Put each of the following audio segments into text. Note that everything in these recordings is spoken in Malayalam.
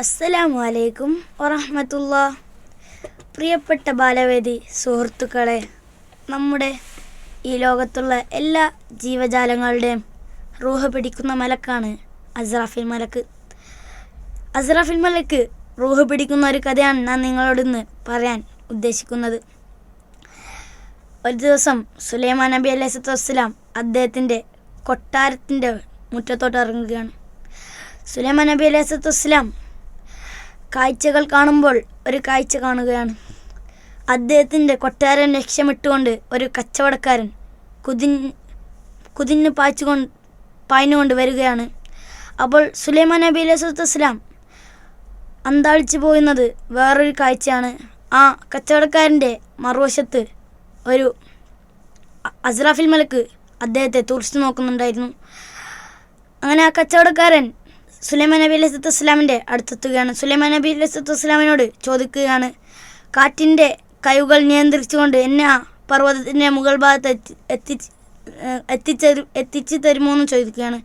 അസ്സലാമു അലൈക്കും വറഹ്മത്തുള്ളാ. പ്രിയപ്പെട്ട ബാലവേദി സുഹൃത്തുക്കളെ, നമ്മുടെ ഈ ലോകത്തുള്ള എല്ലാ ജീവജാലങ്ങളുടെയും റൂഹ് പിടിക്കുന്ന മലക്കാണ് അസ്രാഫീൽ മലക്ക്. അസ്രാഫീൽ മലക്ക് റൂഹ് പിടിക്കുന്ന ഒരു കഥയാണ് ഞാൻ നിങ്ങളോടൊന്ന് പറയാൻ ഉദ്ദേശിക്കുന്നത്. ഒരു ദിവസം സുലൈമാൻ നബി അലൈഹി വസ്സലാം അദ്ദേഹത്തിൻ്റെ കൊട്ടാരത്തിൻ്റെ മുറ്റത്തോട്ട് ഇറങ്ങുകയാണ്. സുലൈമാൻ നബി അലൈഹി വസ്സലാം കാഴ്ചകൾ കാണുമ്പോൾ ഒരു കാഴ്ച കാണുകയാണ്. അദ്ദേഹത്തിൻ്റെ കൊട്ടാരം ലക്ഷ്യമിട്ടുകൊണ്ട് ഒരു കച്ചവടക്കാരൻ കുതിഞ്ഞ് പാഞ്ഞുകൊണ്ട് വരികയാണ്. അപ്പോൾ സുലൈമാൻ നബി അലൈഹി വസ്സലാം അന്താളിച്ചു പോകുന്നത് വേറൊരു കാഴ്ചയാണ്. ആ കച്ചവടക്കാരൻ്റെ മറുവശത്ത് ഒരു അസ്രാഫീൽ മലക്ക് അദ്ദേഹത്തെ തുറിച്ചു നോക്കുന്നുണ്ടായിരുന്നു. അങ്ങനെ ആ കച്ചവടക്കാരൻ സുലൈമാൻ നബി അലൈഹി വസ്സലാമിൻ്റെ അടുത്തെത്തുകയാണ്. സുലൈമാൻ നബി അലൈഹി വസ്സലാമിനോട് ചോദിക്കുകയാണ്, കാറ്റിൻ്റെ കൈകൾ നിയന്ത്രിച്ചുകൊണ്ട് എന്നെ ആ പർവ്വതത്തിൻ്റെ മുകൾ ഭാഗത്ത് എത്തിച്ചു തരുമോ എന്ന് ചോദിക്കുകയാണ്.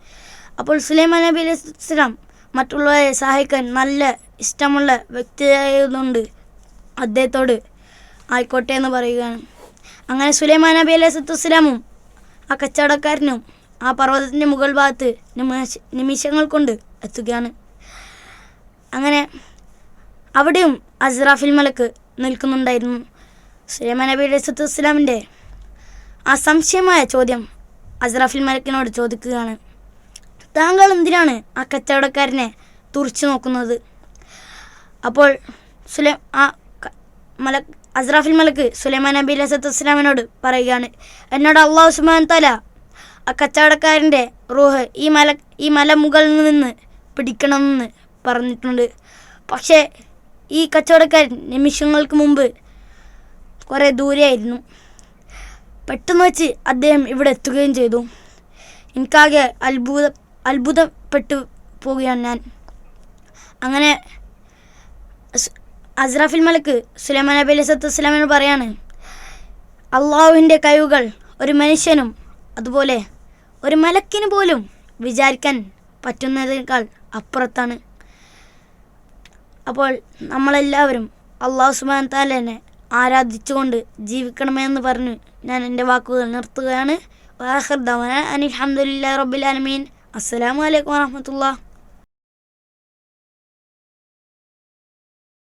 അപ്പോൾ സുലൈമാൻ നബി അലൈഹി വസ്സലാം മറ്റുള്ളവരെ സഹായിക്കാൻ നല്ല ഇഷ്ടമുള്ള വ്യക്തിയായതുകൊണ്ട് അദ്ദേഹത്തോട് ആയിക്കോട്ടെ എന്ന് പറയുകയാണ്. അങ്ങനെ സുലൈമാൻ നബി അലൈഹി വസ്സലാമും ആ കച്ചവടക്കാരനും ആ പർവ്വതത്തിൻ്റെ മുകൾ ഭാഗത്ത് നിമിഷങ്ങൾ കൊണ്ട് എത്തുകയാണ്. അങ്ങനെ അവിടെയും അസ്രാഫീൽ മലക്ക് നിൽക്കുന്നുണ്ടായിരുന്നു. സുലൈമാൻ നബി അലൈഹി വസ്സലാമിൻ്റെ ആ സംശയമായ ചോദ്യം അസ്രാഫീൽ മലക്കിനോട് ചോദിക്കുകയാണ്, താങ്കൾ എന്തിനാണ് ആ കച്ചവടക്കാരനെ തുറിച്ചു നോക്കുന്നത്? അപ്പോൾ അസ്രാഫീൽ മലക്ക് സുലൈമാൻ നബി അലൈഹി വസ്സലാമിനോട് പറയുകയാണ്, എന്നോട് അല്ലാഹു സുബ്ഹാനഹു വ തആല ആ കച്ചവടക്കാരൻ്റെ റൂഹ് ഈ മല മുകളിൽ നിന്ന് പിടിക്കണമെന്ന് പറഞ്ഞിട്ടുണ്ട്. പക്ഷേ ഈ കച്ചവടക്കാരൻ നിമിഷങ്ങൾക്ക് മുമ്പ് കുറേ ദൂരെയായിരുന്നു. പെട്ടെന്ന് വെച്ച് അദ്ദേഹം ഇവിടെ എത്തുകയും ചെയ്തു. എനിക്കാകെ അത്ഭുതപ്പെട്ടു പോവുകയാണ് ഞാൻ. അങ്ങനെ അസ്രാഫീൽ മലക്ക് സുലൈമാൻ നബി അലൈഹി വസ്സലാമിനോട് പറയാണ്, അള്ളാഹുവിൻ്റെ കഴിവുകൾ ഒരു മനുഷ്യനും അതുപോലെ ഒരു മലക്കിന് പോലും വിചാരിക്കാൻ പറ്റുന്നതിനേക്കാൾ അപ്പുറത്താണ്. അപ്പോൾ നമ്മളെല്ലാവരും അല്ലാഹു സുബ്ഹാനഹു വ തആലയെ ആരാധിച്ചുകൊണ്ട് ജീവിക്കണമെന്ന് പറഞ്ഞു ഞാൻ എൻ്റെ വാക്കുകൾ നിർത്തുകയാണ്. വആഖിറു ദഅ്വാനാ അനിൽ ഹംദുലില്ലാഹി റബ്ബിൽ ആലമീൻ. അസ്സലാമു അലൈക്കും വറഹ്മത്തുള്ളാഹി.